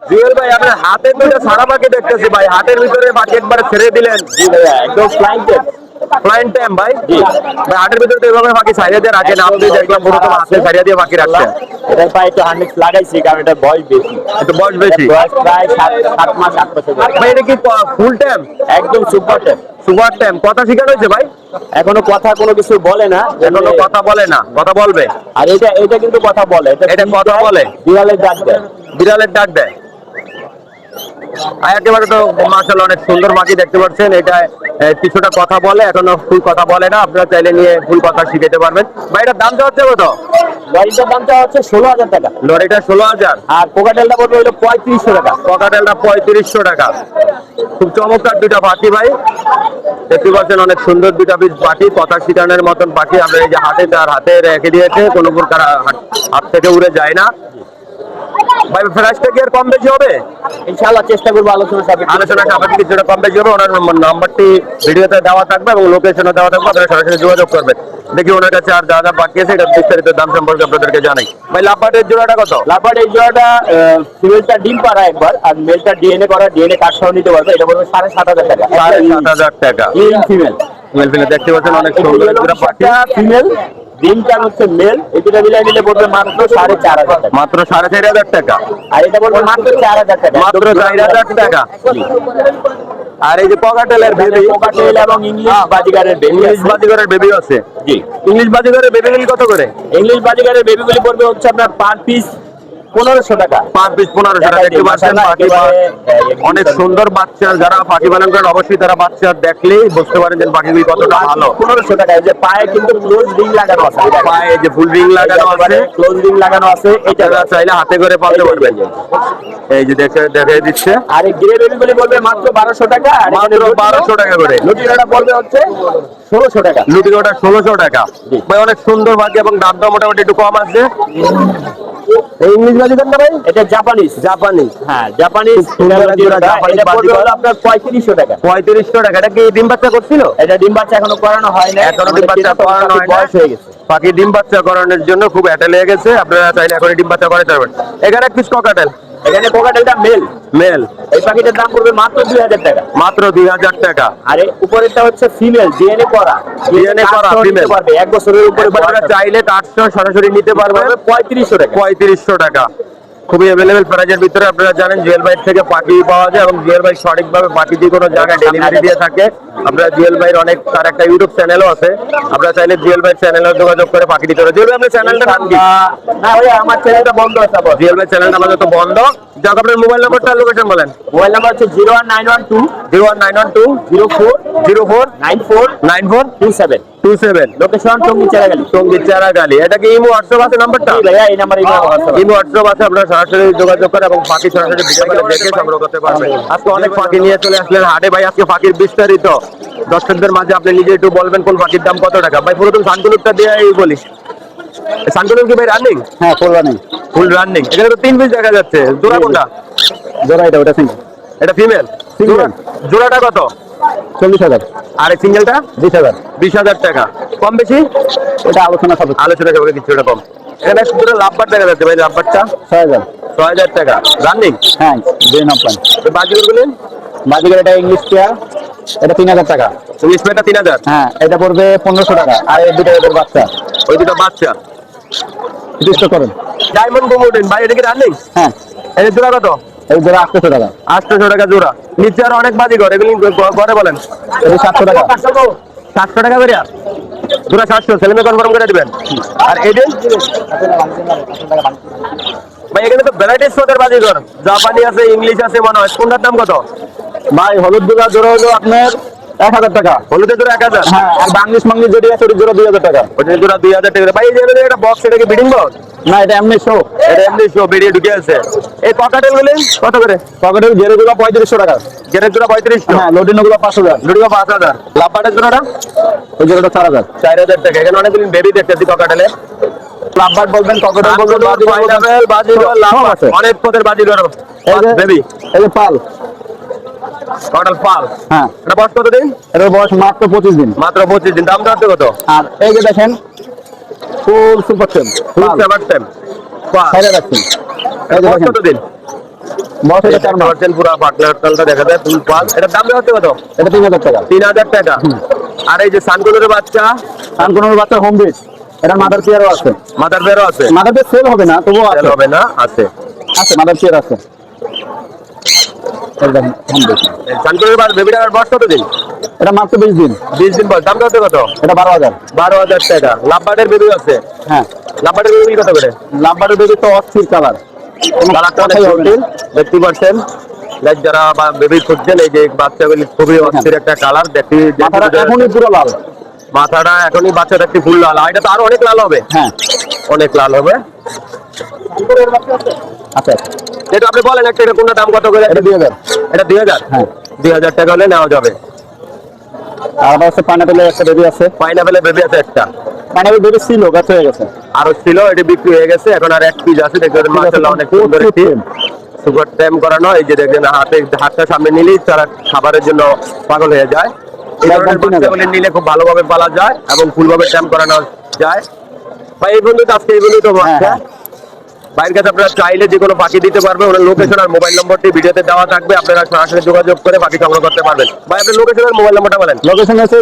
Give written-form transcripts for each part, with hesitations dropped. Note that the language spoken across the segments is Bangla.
জুয়েল ভাই আপনার হাতে দুটো সারা পাখি দেখতেছি ভাই, হাতের ভিতরে পাখি একবার ছেড়ে দিলেন। জি ভাইয়া, একদম ফ্লাইং টেপ। ফ্লাইং টাইম ভাই। জি ভাই হাটের ভিতরে তো এভাবে পাখি সাইডে দিয়ে রাখেন, আপনি দেখলাম প্রথম হাতে সাইডে দিয়ে পাখি রাখছেন। এটার পায়ে একটু হার্নেস লাগাইছি কারণ এটা বয়স বেশি। একটু বয়স বেশি। বয়স প্রায় 7 মাস 8 বছর। ভাই এটা কি ফুল টাইম? একদম সুপার টেপ। Super time. কথা শিখানো হয়েছে ভাই? এখনো কথা কোনো কিছু বলে না, এখনো কথা বলে না, কথা বলবে। আর এটা কিন্তু কথা বলে। এটা কথা বলে? বিড়ালের ডাক দেয়। বিড়ালের ডাক দেয়। আর একেবারে তো মাশাআল্লাহ অনেক সুন্দর পাখি দেখতে পাচ্ছেন। এটা কিছুটা কথা বলে, এখনো ফুল কথা বলে না। আপনারা চাইলে নিয়ে ফুল কথা শিখাতে পারবেন। ভাই এটার দাম হচ্ছে কত? লরিটার দামটা হচ্ছে 16,000 টাকা। লরিটা 16,000। আর কোকাটেলটা পড়বে হলো 3500 টাকা। ককাটেলটা 3500 টাকা। খুব চমৎকার দুটা পাখি ভাই, দেখতে পাচ্ছেন অনেক সুন্দর দুটা পিস পাখি, কথা শিখানোর মতন পাখি। আপনার এই যে হাতে তার হাতে রেখে দিয়েছে, কোনো প্রকার হাত থেকে উড়ে যায় না ভাই। প্রাইসটা কি আর কম বেশি হবে? ইনশাআল্লাহ চেষ্টা করবো আলোচনা সাপেক্ষে কিছুটা কম বেশি হবে। ওনার নাম্বারটি ভিডিওতে দেওয়া থাকবে এবং লোকেশনও দেওয়া থাকবে, আপনারা সরাসরি যোগাযোগ করবেন। দেখি ওনার কাছে আর যা যা বাকি আছে এটা বিস্তারিত দাম সম্পর্কে আপনাদেরকে জানাই। ভাই লাভবার্ডের জোড়াটা কত? লাভবার্ড এই জোড়াটা ফিমেলটা ডিম পাড়া একবার, আর মেলটা ডিএনএ করা, ডিএনএ কার্ড সহ নিতে পারবে। এটা পড়বে 7,500 টাকা। 7,500 টাকা। Male female. মেল ফিমেল দেখতে পাচ্ছেন অনেক সুন্দর দুটো পাখি। ফিমেল ডিমটা হচ্ছে মেল, এই দুটো মিলাই নিলে পড়বে মাত্র 4,500 টাকা। মাত্র 4,500 টাকা। আর এটা পড়বে মাত্র 4,000 টাকা। মাত্র 4,000 টাকা। আর এই যে ককাটেলের বেবি, কোকাটেল এবং ইংলিশ বাজিগারের বেবি, ইংলিশ বাজিগরের বেবি আছে। জি ইংলিশ বাজিগরের বেবিগুলি কত করে? ইংলিশ বাজিগারের বেবিগুলি পড়বে হচ্ছে আপনার পার পিস 1500 টাকা। পার পিস 1500 টাকা। দেখতে পাচ্ছেন পাখি অনেক সুন্দর বাচ্চা। যারা পাখি পালন করেন অবশ্যই তারা বাচ্চা দেখলেই বুঝতে পারেন যে পাখিগুলি কতটা ভালো। 1500 টাকা। এই যে পায়ে কিন্তু ক্লোজ রিং লাগানো আছে, পায়ে যে ফুল রিং লাগানো আছে, ক্লোজ রিং লাগানো আছে। এটা চাইলে হাতে করে পালতে পারবেন। এই যে দেখে দিচ্ছে। আর এই গ্রে বেবিগুলি পড়বে মাত্র 1200 টাকা। আর মাত্র 1200 টাকা করে। লুটিনোটা পড়বে হচ্ছে 1600 টাকা। লুটিনোটা 1600 টাকা। ভাই অনেক সুন্দর পাখি এবং দামটা মোটামুটি একটু কম আছে। ইংলিশ বাজিগর না ভাই? এটা জাপানিজ। জাপানি। হ্যাঁ জাপানিজ। জাপানিজ বাজিগর আপনার 3500 টাকা। 3500 টাকা। এটা কি ডিম বাচ্চা করছিল? এটা ডিম বাচ্চা এখনো করানো হয় না। এখনো ডিম বাচ্চা করানো হয় না, বয়স হয়ে গেছে। পাখি ডিম বাচ্চা করানোর জন্য খুব অ্যাটে লেগে গেছে। আপনারা চাইলে এখন ডিম বাচ্চা করাতে পারবেন। এখানে এক পিস ককাটেল। এখানে কোকাটেলটা মেল। মেল। এই পাখিটার দাম পড়বে মাত্র 2000 টাকা। মাত্র 2000 টাকা। আর উপরেরটা হচ্ছে ফিমেল, ডিএনএ করা। ডিএনএ করা ফিমেল। 1 বছরের উপরে আপনারা চাইলে কাটসহ সরাসরি নিতে পারবেন। 3500 টাকা। 3500 টাকা। খুবই অ্যাভেলেবেল প্রাইজের ভিতরে। আপনারা জানেন জুয়েল ভাই থেকে পাখি পাওয়া যায় এবং জুয়েল ভাই সঠিকভাবে পাখি যে কোনো জায়গায় ডেলিভারি দিয়ে থাকে। আপনারা জুয়েল ভাইয়ের অনেক, তার একটা ইউটিউব চ্যানেলও আছে, আপনারা চাইলে জুয়েল ভাই চ্যানেলে যোগাযোগ করে পাখি দিতে পারেন। জুয়েল ভাই আপনার চ্যানেলটার নাম কি? না ভাই আমার চ্যানেলটা বন্ধ আছে। জুয়েল ভাই চ্যানেলটা আমাদের তো বন্ধ। যাক আপনার মোবাইল নাম্বারটা লোকেশন বলেন। মোবাইল নাম্বার হচ্ছে 01912 01912 04 04 94 94 27। 27। লোকেশন টঙ্গী চারাগালি। টঙ্গী চারাগালি। এটা কি ইমো হোয়াটসঅ্যাপ আছে নাম্বারটা? জি ভাইয়া এই নাম্বারে ইমো হোয়াটসঅ্যাপ আছে। আপনারা সরাসরি যোগাযোগ করে এবং পাখি সরাসরি ভিডিও কলে দেখে সংগ্রহ করতে পারবেন। আজকে অনেক পাখি নিয়ে চলে আসলেন হাটে ভাই। আজকে পাখির বিস্তারিত দর্শকদের মাঝে আপনি নিজে একটু বলবেন কোন পাখির দাম কত টাকা। ভাই প্রথম সানকুলুকটা দিয়ে বলি। সানকুলুক কি ভাই রানিং? হ্যাঁ ফুল রানিং। Full running. এখানে তো 3 পিস দেখা যাচ্ছে। জোড়া কোনটা? জোড়া এটা, ওটা সিঙ্গেল। এটা ফিমেল। জোড়াটা কত? 40,000। আর এই সিঙ্গেলটা 20,000। 20,000 টাকা। কম বেশি? এটা আলোচনা সাপেক্ষে। আলোচনা করে কিছুটা কম। এখানে দুটো লাভবার দেখা যাচ্ছে ভাই। লাভবারটা 6,000। 6,000 টাকা। রানিং। হ্যাঁ ব্রেন অফ প্ল্যান। বাজিগুলো বলেন। বাজিগার এটা ইংলিশ পেয়ার, এটা 3,000 টাকা। ইংলিশ পেয়ারটা 3,000। হ্যাঁ এটা পড়বে 1500 টাকা। আর এই দুটো এদের বাচ্চা। ওই দুটো বাচ্চা রেজিস্টার করেন। ডায়মন্ড কোমোডিন ভাই, এটা কি রানিং? হ্যাঁ এই জোড়া কত? এই জোড়া 800 টাকা। 800 টাকা জোড়া। নিচে আর অনেক বাজিঘর, এগুলি ঘরে বলেন। এটা 700 টাকা। 700 টাকা করে জোড়া। 700 ছেলে কনফার্ম করে দিবেন। আর এডেন ভাই এখানে তো ভ্যারাইটিস পদের বাজিঘর, জাপানি আছে, ইংলিশ আছে মনে হয়। কোনটার দাম কত? ভাই হলুদ জোড়া জোড়া হলো আপনার 1000 টাকা। হলুদের জোড়া 1000। হ্যাঁ আর বাংলিশ মাংলিশ যেটি আছে ওটি জোড়া 2000 টাকা। ওটা জোড়া 2000 টাকা। ভাই এই যে একটা বক্স, এটা কি ব্রিডিং বক্স? না এটা এমনি শো। এটা এমনি শো বেরিয়ে ঢুকে আছে। এই ককাটেল গুলি কত করে? পকেটের জেরে জোড়া 3500 টাকা। গেটের জোড়া 3500। হ্যাঁ লোডিনো গুলো 5000। লুডিও 5000। লাভবাটের জোড়াটা ওই জোড়াটা 4000। 4000 টাকা। এখানে অনেকগুলি বেবি দেখতেছি ককাটেলের। লাভবাট বলবেন, ককেটেল বলবেন, বাজিঘর লাভ আছে অনেক পদের বাজিঘর বেবি। এই যে পাল। ককাটেল পাল। হ্যাঁ এটা বয়স কত দিন? এটার বয়স মাত্র 25 দিন। মাত্র 25 দিন। দাম দর কত? আর এই যে দেখেন ফুল সুপার টেম, ফুল সেভার টাইম পাল। সাইডে রাখছেন। এই যে বয়স দেখেন কত দিন? বয়স হলো 4 মাস। পুরো পাটলাটা দেখা যায় ফুল পাল। এটার দাম হচ্ছে কত? এটা 3000 টাকা। 3000 টাকা। আর এই যে সানকুলোর বাচ্চা, সানকুনোর বাচ্চা হোম বেড, এটা মাদার পেয়ারও আছে। মাদার বেরো আছে? মাদার পেয়ার সেল হবে না, তবুও আছে। সেল হবে না, আছে। আছে মাদার পেয়ার আছে। একদম হোম বেড। সানকুলোর বেবিটার বয়স কত দিন? এটা মাত্র 20 দিন। 20 দিন বয়স। দাম হচ্ছে কত? এটা 12000। 12000 টাকা। লাভবার্ডের বেবি আছে? হ্যাঁ, লাভবার্ডের বেবি কত করে? লাভবার্ডের বেবি তো অস্থির কালার, কালারটা অনেক সুন্দর দেখতে পাচ্ছেন। লাইক যারা বা বেবি খুঁজছেন, এই যে বাচ্চাগুলি খুবই অস্থির একটা কালার দেখতে। মাথাটা এখনই পুরো লাল। মাথাটা এখনই বাচ্চা দেখতে ফুল লাল। আর এটা তো আরো অনেক লাল হবে। হ্যাঁ, অনেক লাল হবে। আচ্ছা, যেটা আপনি বলেন একটা, এটা কোনটা দাম কত করে? এটা 2000। এটা 2000। হ্যাঁ, 2000 টাকা হলে নেওয়া যাবে। আর আবার আছে পাইনাপেলের একটা বেবি আছে। পাইনাপেলের বেবি আছে একটা। পাইনাপেল বেবি ছিল, গাছ হয়ে গেছে। আরো ছিল, এটা বিক্রি হয়ে গেছে। এখন আর এক পিস আছে। দেখতে মাশাআল্লাহ অনেক সুন্দর একটি সুপার টাইম করানো। এই যে দেখেন হাতটা সামনে নিলেই তারা খাবারের জন্য পাগল হয়ে যায়। এই ধরনের বাচ্চাগুলি নিলে খুব ভালোভাবে পালা যায় এবং ফুলভাবে টাইম করানো যায়। ভাই এই বন্ধু আজকে এই বন্ধু তো বাচ্চা বাইরের কাছে আপনারা চাইলে যে কোনো পাখি দিতে পারবে। ওনার লোকেশন আর মোবাইল নম্বরটি ভিডিওতে দেওয়া থাকবে, আপনারা সরাসরি যোগাযোগ করে পাখি সংগ্রহ করতে পারবেন। ভাই আপনার লোকেশন আর মোবাইল নম্বরটা বলেন। লোকেশন আছে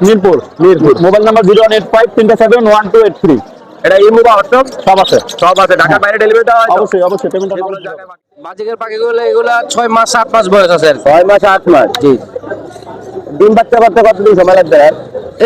মিরপুর। Mobile number 085371283। এটা ইমো বা হোয়াটসঅ্যাপ সব আছে। সব আছে। ঢাকার বাইরে ডেলিভারি দেওয়া হয় তো? অবশ্যই অবশ্যই পেমেন্টটা যেকোনো জায়গায় বাজিকের পাখিগুলো এগুলা 6 মাস 7 মাস বয়স আছে আর কি। 6 মাস 8 মাস। জি, ডিম বাচ্চা করতে কতদিন সময় লাগবে?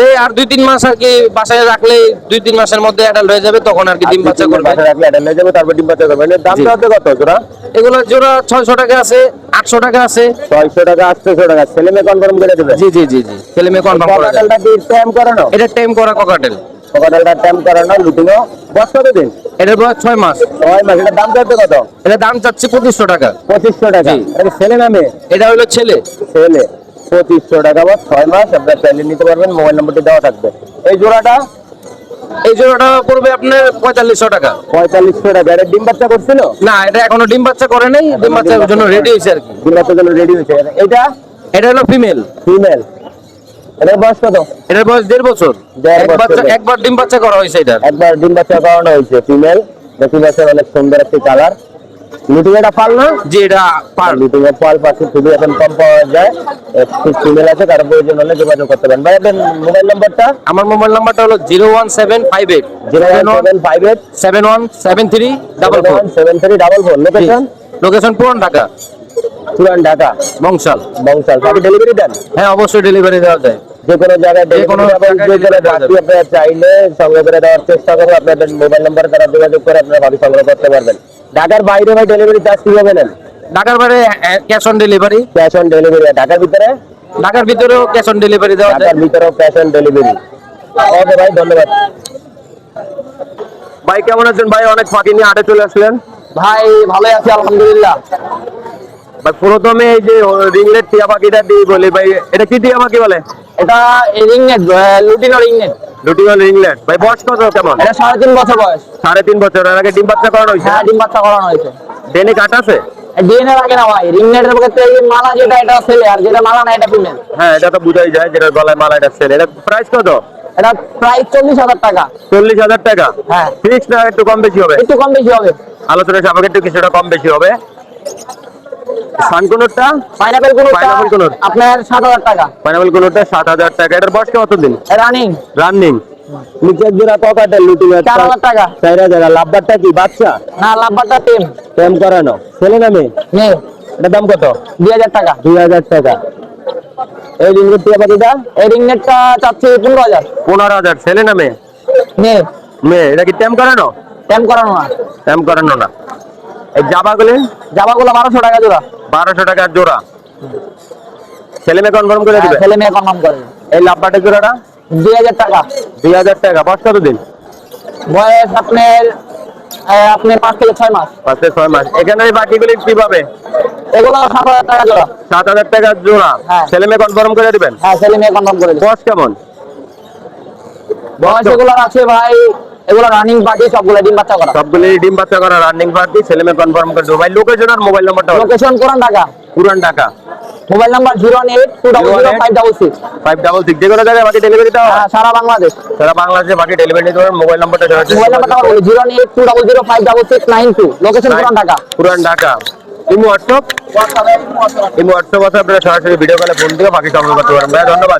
এই আর 2-3 মাস আর কি বাসায় রাখলে 2-3 মাসের মধ্যে অ্যাডাল্ট হয়ে যাবে, তখন আর কি ডিম বাচ্চা করবে। বাচ্চা রাখলে এটা নিয়ে যাবে, তারপর ডিম বাচ্চা করবে। এর দামটা হচ্ছে কত জোড়া? এগুলো জোড়া 600 টাকা আছে, 800 টাকা আছে। 600 টাকা 800 টাকা। ছেলে মেয়ে কনফার্ম করে দেবে? জি জি জি জি, ছেলে মেয়ে কনফার্ম করা যায়। ককাটেলটা কি টাইম করানো? এটা টেম করা ককাটেল। ককাটেলটা টাইম করানো, লুটিনো। বয়স কতদিন? এটার বয়স 6 মাস। 6 মাস। এটার দাম হচ্ছে কত? এটা দাম চাচ্ছি 2500 টাকা। 2500 টাকা। জি। এটা কি ছেলে না মেয়ে? এটা হলো ছেলে। ছেলে। 2500 টাকা বা 6 মাস। আপনারা চাইলে নিতে পারবেন, মোবাইল নম্বরটি দেওয়া থাকবে। এই জোড়াটা এই জোড়াটা পড়বে আপনার 4500 টাকা। 4500 টাকা। এটা ডিম বাচ্চা করছিল? না, এটা এখনো ডিম বাচ্চা করে নাই, ডিম বাচ্চার জন্য রেডি হয়েছে আর কি। ডিম বাচ্চার জন্য রেডি হয়েছে। এটা এটা হলো ফিমেল। ফিমেল। এটার বয়স কত? এটার বয়স 1.5 বছর। 1.5 বছর। একবার ডিম বাচ্চা করা হয়েছে এটা। একবার ডিম বাচ্চা করানো হয়েছে। ফিমেল। দেখতে পাচ্ছেন অনেক সুন্দর একটি কালার। লুটিং এটা পাল না? জি, এটা পার। লুটিং এর পাল পাখি খুবই এখন কম পাওয়া যায়। একটি ফিমেল আছে, কারো প্রয়োজন হলে যোগাযোগ করতে পারেন। ভাই আপনার মোবাইল নাম্বারটা? আমার মোবাইল নাম্বারটা হলো 01758 01758 717344। 7344। লোকেশন? লোকেশন পুরান ঢাকা, পুরান ঢাকা, বংশাল। বংশাল। পাখি ডেলিভারি দেন? হ্যাঁ, অবশ্যই ডেলিভারি দেওয়া যায়। যে কোনো জায়গায় যে কোনো জায়গায় যে কোনো delivery দেওয়া পাখি আপনারা চাইলে সংগ্রহ করে দেওয়ার চেষ্টা করবো। আপনাদের মোবাইল নাম্বারে তারা যোগাযোগ করে আপনারা পাখি সংগ্রহ করতে পারবেন। ঢাকার বাইরে ভাই ডেলিভারি চার্জ কিভাবে নেন? ঢাকার বাইরে cash on delivery. Cash on delivery. ঢাকার ভিতরে? ঢাকার ভিতরেও ক্যাশ অন ডেলিভারি দেওয়া যায়। ঢাকার ভিতরেও ক্যাশ অন ডেলিভারি। ওকে ভাই, ধন্যবাদ। ভাই কেমন আছেন? ভাই অনেক পাখি নিয়ে হাটে চলে আসলেন। ভাই ভালোই আছি আলহামদুলিল্লাহ। ভাই প্রথমে এই যে রিংলেট টিয়া পাখিটা দিয়ে বলি ভাই, এটা কি টিয়া পাখি বলে? এটা রিংনেট, লুটিনো রিংনেট। Lutino ringlet. ভাই বয়স কত কেমন? এটা 3.5 বছর বয়স। 3.5 বছর। এর আগে ডিম বাচ্চা করানো হয়েছে? হ্যাঁ, ডিম বাচ্চা করানো হয়েছে। ডেনে কাট আছে? ডিএনএ লাগে না ভাই। রিংনেটের ক্ষেত্রে এই মালা যেটা, এটা ছেলে, আর যেটা মালা না এটা ফিমেল। হ্যাঁ, এটা তো বুঝাই যায় যেটা গলায় মালা এটা ছেলে। এটা প্রাইস কত? এটা প্রায় 40,000 টাকা। 40,000 টাকা। হ্যাঁ, ফিক্স না একটু কম বেশি হবে? একটু কম বেশি হবে। আলোচনা সাপেক্ষে একটু কিছুটা কম বেশি হবে। সানকুনোরটা? পাইনাপেল কোনটা পাইনাপেল কোনোর? আপনার 7,000 টাকা। পাইনাপেল কোনোরটা 7,000 টাকা। এটার বয়স কতদিন? Running running. নিচের জোড়া ককাটেল লুটিং 4,000 টাকা। 4,000। লাভবারটা কি বাচ্চা? না, লাভবারটা টেম। টেম করানো। ছেলে না মেয়ে? মেয়ে। এটার দাম কত? 2,000 টাকা। 2,000 টাকা। এই রিংলেট টিয়া পাখিটা? এই রিংনেটটা চাচ্ছি 15,000। 15,000। ছেলে না মেয়ে? মেয়ে। মেয়ে। এটা কি টেম করানো? টেম করানো না। টেম করানো না। এই জাবাগুলি? জামাগুলো 1,200 টাকা জোড়া। 1200 টাকার জোড়া। ছেলে মেয়ে কনফার্ম করে দিবে? ছেলে মেয়ে কনফার্ম করে। এই লাভবাটের জোড়াটা? 2,000 টাকা। 2,000 টাকা। বয়স কতদিন? বয়স আপনার 5 থেকে 6 মাস। 5 থেকে 6 মাস। এখানে এই বাকিগুলি কিভাবে? এগুলো 7,000 টাকা জোড়া। 7,000 টাকার জোড়া। হ্যাঁ। ছেলে মেয়ে কনফার্ম করে দিবেন? হ্যাঁ, ছেলে মেয়ে কনফার্ম করে দিই। বয়স কেমন? বয়স এগুলো আছে ভাই, এগুলো রানিং পার্টি, সবগুলো ডিম বাচ্চা করা। সবগুলি ডিম বাচ্চা করা রানিং পার্টি। ছেলে মেয়ে কনফার্ম করে দেবো। ভাই লোকেশন আর মোবাইল নাম্বারটা? লোকেশন পুরান ঢাকা। পুরান ঢাকা। Mobile number 018200566। 566। যে কোনো জায়গায় বাকি ডেলিভারি দেওয়া? হ্যাঁ, সারা বাংলাদেশ। সারা বাংলাদেশে বাকি ডেলিভারি নিতে পারবেন। মোবাইল নাম্বারটা? মোবাইল নাম্বারটা বলি 01820056692। লোকেশন পুরান ঢাকা। পুরান ঢাকা। ইমো হোয়াটসঅ্যাপ আছে, আপনারা সরাসরি ভিডিও কলে ফোন দিয়ে পাখি সংগ্রহ করতে পারেন ভাই, ধন্যবাদ।